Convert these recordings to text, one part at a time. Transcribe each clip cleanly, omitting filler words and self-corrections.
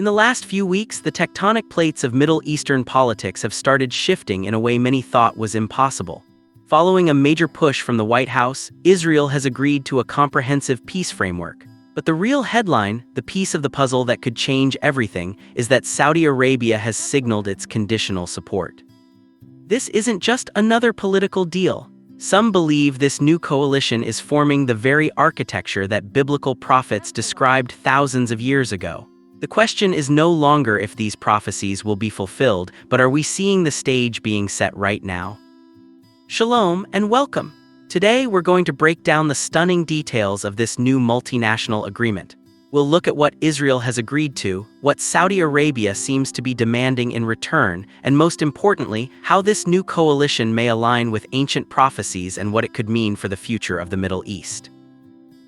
In the last few weeks, the tectonic plates of Middle Eastern politics have started shifting in a way many thought was impossible. Following a major push from the White House, Israel has agreed to a comprehensive peace framework. But the real headline, the piece of the puzzle that could change everything, is that Saudi Arabia has signaled its conditional support. This isn't just another political deal. Some believe this new coalition is forming the very architecture that biblical prophets described thousands of years ago. The question is no longer if these prophecies will be fulfilled, but are we seeing the stage being set right now? Shalom and welcome. Today we're going to break down the stunning details of this new multinational agreement. We'll look at what Israel has agreed to, what Saudi Arabia seems to be demanding in return, and most importantly, how this new coalition may align with ancient prophecies and what it could mean for the future of the Middle East.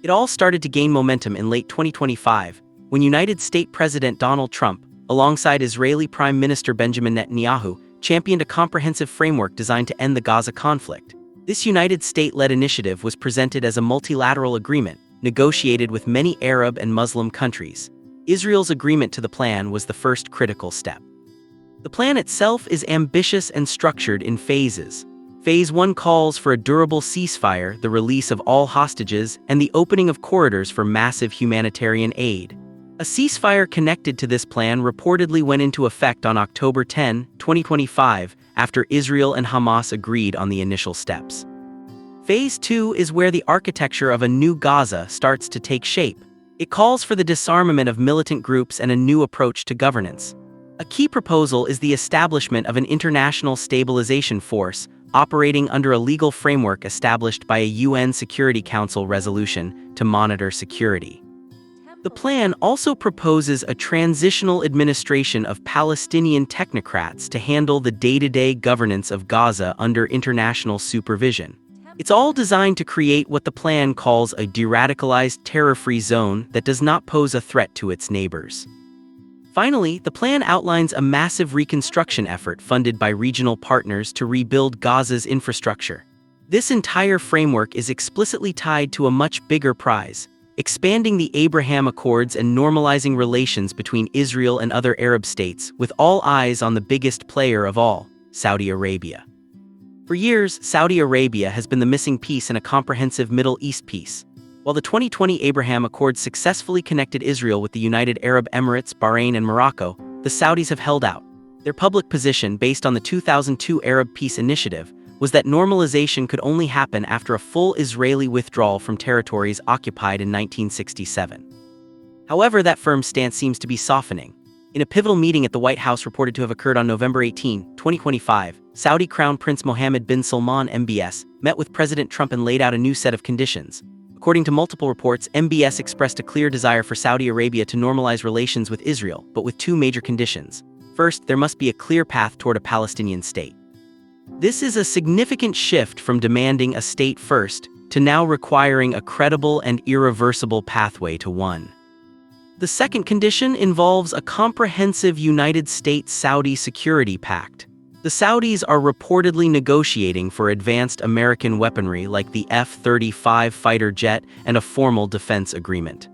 It all started to gain momentum in late 2025, when United States President Donald Trump, alongside Israeli Prime Minister Benjamin Netanyahu, championed a comprehensive framework designed to end the Gaza conflict. This United States-led initiative was presented as a multilateral agreement, negotiated with many Arab and Muslim countries. Israel's agreement to the plan was the first critical step. The plan itself is ambitious and structured in phases. Phase 1 calls for a durable ceasefire, the release of all hostages, and the opening of corridors for massive humanitarian aid. A ceasefire connected to this plan reportedly went into effect on October 10, 2025, after Israel and Hamas agreed on the initial steps. Phase 2 is where the architecture of a new Gaza starts to take shape. It calls for the disarmament of militant groups and a new approach to governance. A key proposal is the establishment of an international stabilization force operating under a legal framework established by a UN Security Council resolution to monitor security. The plan also proposes a transitional administration of Palestinian technocrats to handle the day-to-day governance of Gaza under international supervision. It's all designed to create what the plan calls a de-radicalized terror-free zone that does not pose a threat to its neighbors. Finally, the plan outlines a massive reconstruction effort funded by regional partners to rebuild Gaza's infrastructure. This entire framework is explicitly tied to a much bigger prize: expanding the Abraham Accords and normalizing relations between Israel and other Arab states, with all eyes on the biggest player of all, Saudi Arabia. For years, Saudi Arabia has been the missing piece in a comprehensive Middle East peace. While the 2020 Abraham Accords successfully connected Israel with the United Arab Emirates, Bahrain, and Morocco, the Saudis have held out. Their public position, based on the 2002 Arab Peace Initiative, was that normalization could only happen after a full Israeli withdrawal from territories occupied in 1967. However, that firm stance seems to be softening. In a pivotal meeting at the White House reported to have occurred on November 18, 2025, Saudi Crown Prince Mohammed bin Salman MBS met with President Trump and laid out a new set of conditions. According to multiple reports, MBS expressed a clear desire for Saudi Arabia to normalize relations with Israel, but with two major conditions. First, there must be a clear path toward a Palestinian state. This is a significant shift from demanding a state first to now requiring a credible and irreversible pathway to one. The second condition involves a comprehensive United States-Saudi security pact. The Saudis are reportedly negotiating for advanced American weaponry like the F-35 fighter jet and a formal defense agreement.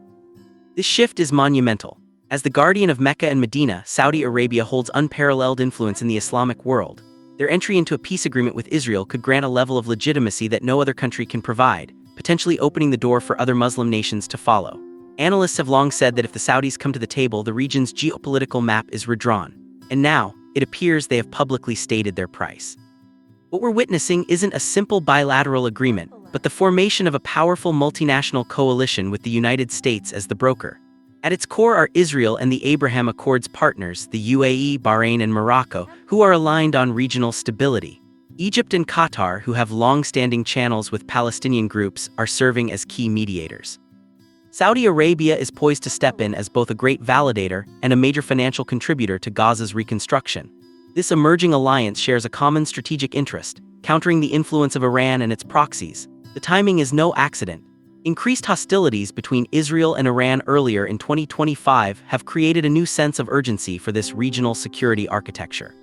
This shift is monumental. As the guardian of Mecca and Medina, Saudi Arabia holds unparalleled influence in the Islamic world. Their entry into a peace agreement with Israel could grant a level of legitimacy that no other country can provide, potentially opening the door for other Muslim nations to follow. Analysts have long said that if the Saudis come to the table, the region's geopolitical map is redrawn. And now, it appears they have publicly stated their price. What we're witnessing isn't a simple bilateral agreement, but the formation of a powerful multinational coalition with the United States as the broker. At its core are Israel and the Abraham Accords partners, the UAE, Bahrain, and Morocco, who are aligned on regional stability. Egypt and Qatar, who have long-standing channels with Palestinian groups, are serving as key mediators. Saudi Arabia is poised to step in as both a great validator and a major financial contributor to Gaza's reconstruction. This emerging alliance shares a common strategic interest, countering the influence of Iran and its proxies. The timing is no accident. Increased hostilities between Israel and Iran earlier in 2025 have created a new sense of urgency for this regional security architecture.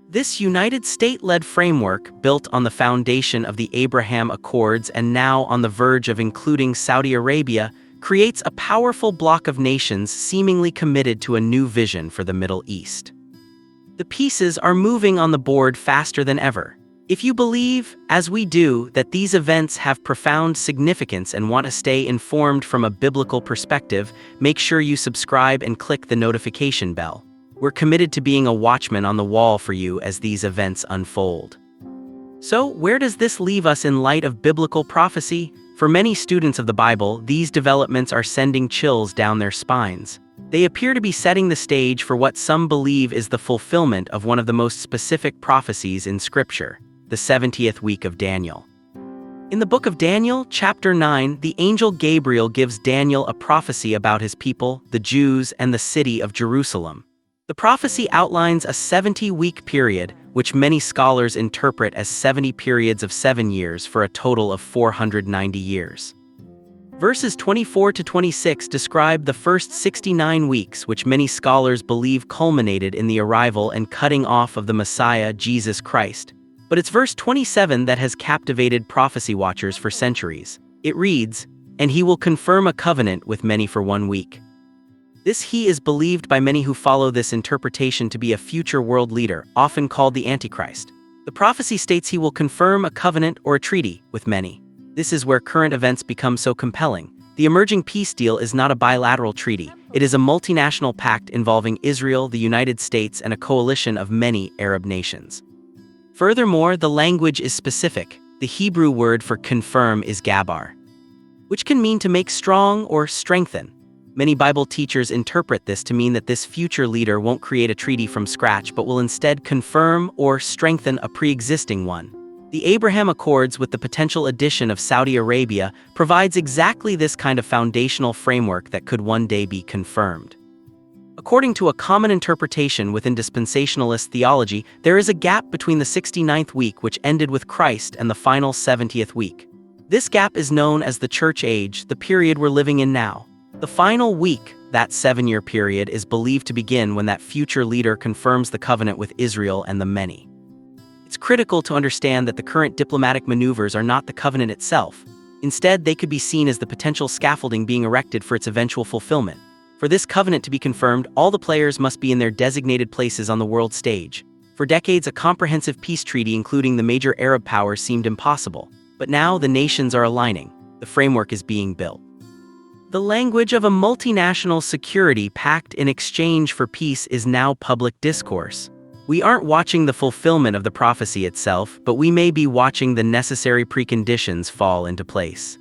This United States-led framework, built on the foundation of the Abraham Accords and now on the verge of including Saudi Arabia, creates a powerful bloc of nations seemingly committed to a new vision for the Middle East. The pieces are moving on the board faster than ever. If you believe, as we do, that these events have profound significance and want to stay informed from a biblical perspective, make sure you subscribe and click the notification bell. We're committed to being a watchman on the wall for you as these events unfold. So, where does this leave us in light of biblical prophecy? For many students of the Bible, these developments are sending chills down their spines. They appear to be setting the stage for what some believe is the fulfillment of one of the most specific prophecies in Scripture, the 70th week of Daniel. In the book of Daniel, chapter 9, the angel Gabriel gives Daniel a prophecy about his people, the Jews, and the city of Jerusalem. The prophecy outlines a 70-week period, which many scholars interpret as 70 periods of 7 years for a total of 490 years. Verses 24 to 26 describe the first 69 weeks, which many scholars believe culminated in the arrival and cutting off of the Messiah, Jesus Christ. But it's verse 27 that has captivated prophecy watchers for centuries. It reads, "And he will confirm a covenant with many for 1 week." This he is believed by many who follow this interpretation to be a future world leader, often called the Antichrist. The prophecy states he will confirm a covenant or a treaty with many. This is where current events become so compelling. The emerging peace deal is not a bilateral treaty. It is a multinational pact involving Israel, the United States, and a coalition of many Arab nations. Furthermore, the language is specific. The Hebrew word for confirm is gabar, which can mean to make strong or strengthen. Many Bible teachers interpret this to mean that this future leader won't create a treaty from scratch but will instead confirm or strengthen a pre-existing one. The Abraham Accords, with the potential addition of Saudi Arabia, provides exactly this kind of foundational framework that could one day be confirmed. According to a common interpretation within dispensationalist theology, there is a gap between the 69th week, which ended with Christ, and the final 70th week. This gap is known as the Church Age, the period we're living in now. The final week, that 7-year period, is believed to begin when that future leader confirms the covenant with Israel and the many. It's critical to understand that the current diplomatic maneuvers are not the covenant itself. Instead, they could be seen as the potential scaffolding being erected for its eventual fulfillment. For this covenant to be confirmed, all the players must be in their designated places on the world stage. For decades, a comprehensive peace treaty including the major Arab powers seemed impossible. But now the nations are aligning. The framework is being built. The language of a multinational security pact in exchange for peace is now public discourse. We aren't watching the fulfillment of the prophecy itself, but we may be watching the necessary preconditions fall into place.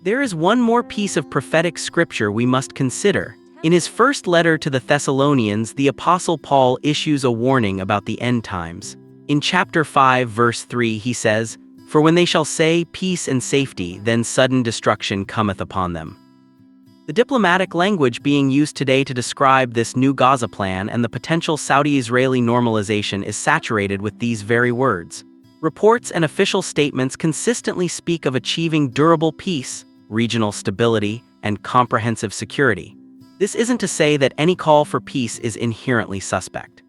There is one more piece of prophetic scripture we must consider. In his first letter to the Thessalonians, the Apostle Paul issues a warning about the end times. In chapter 5, verse 3, he says, "For when they shall say peace and safety, then sudden destruction cometh upon them." The diplomatic language being used today to describe this new Gaza plan and the potential Saudi-Israeli normalization is saturated with these very words. Reports and official statements consistently speak of achieving durable peace, regional stability, and comprehensive security. This isn't to say that any call for peace is inherently suspect.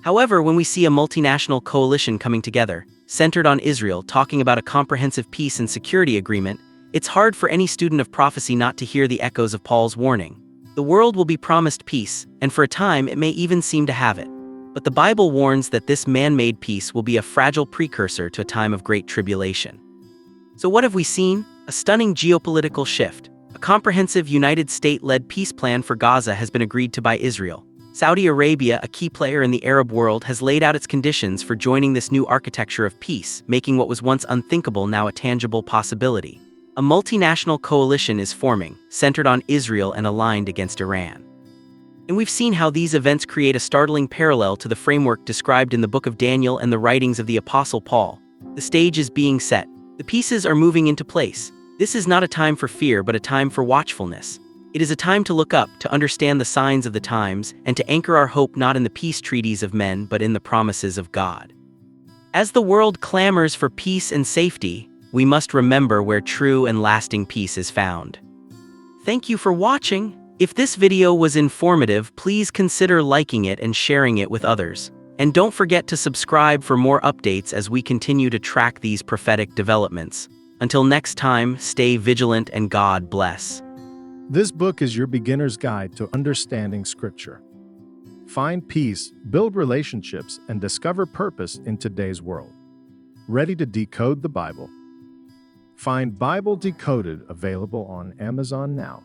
However, when we see a multinational coalition coming together, centered on Israel, talking about a comprehensive peace and security agreement, it's hard for any student of prophecy not to hear the echoes of Paul's warning. The world will be promised peace, and for a time it may even seem to have it. But the Bible warns that this man-made peace will be a fragile precursor to a time of great tribulation. So what have we seen? A stunning geopolitical shift. A comprehensive United States-led peace plan for Gaza has been agreed to by Israel. Saudi Arabia, a key player in the Arab world, has laid out its conditions for joining this new architecture of peace, making what was once unthinkable now a tangible possibility. A multinational coalition is forming, centered on Israel and aligned against Iran. And we've seen how these events create a startling parallel to the framework described in the book of Daniel and the writings of the Apostle Paul. The stage is being set. The pieces are moving into place. This is not a time for fear, but a time for watchfulness. It is a time to look up, to understand the signs of the times, and to anchor our hope not in the peace treaties of men, but in the promises of God. As the world clamors for peace and safety, we must remember where true and lasting peace is found. Thank you for watching. If this video was informative, please consider liking it and sharing it with others. And don't forget to subscribe for more updates as we continue to track these prophetic developments. Until next time, stay vigilant and God bless. This book is your beginner's guide to understanding Scripture. Find peace, build relationships, and discover purpose in today's world. Ready to decode the Bible? Find Bible Decoded available on Amazon now.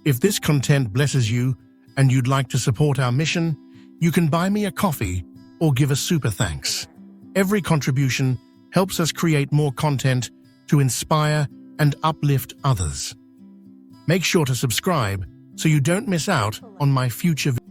If this content blesses you and you'd like to support our mission, you can buy me a coffee or give a super thanks. Every contribution helps us create more content to inspire and uplift others. Make sure to subscribe so you don't miss out on my future videos.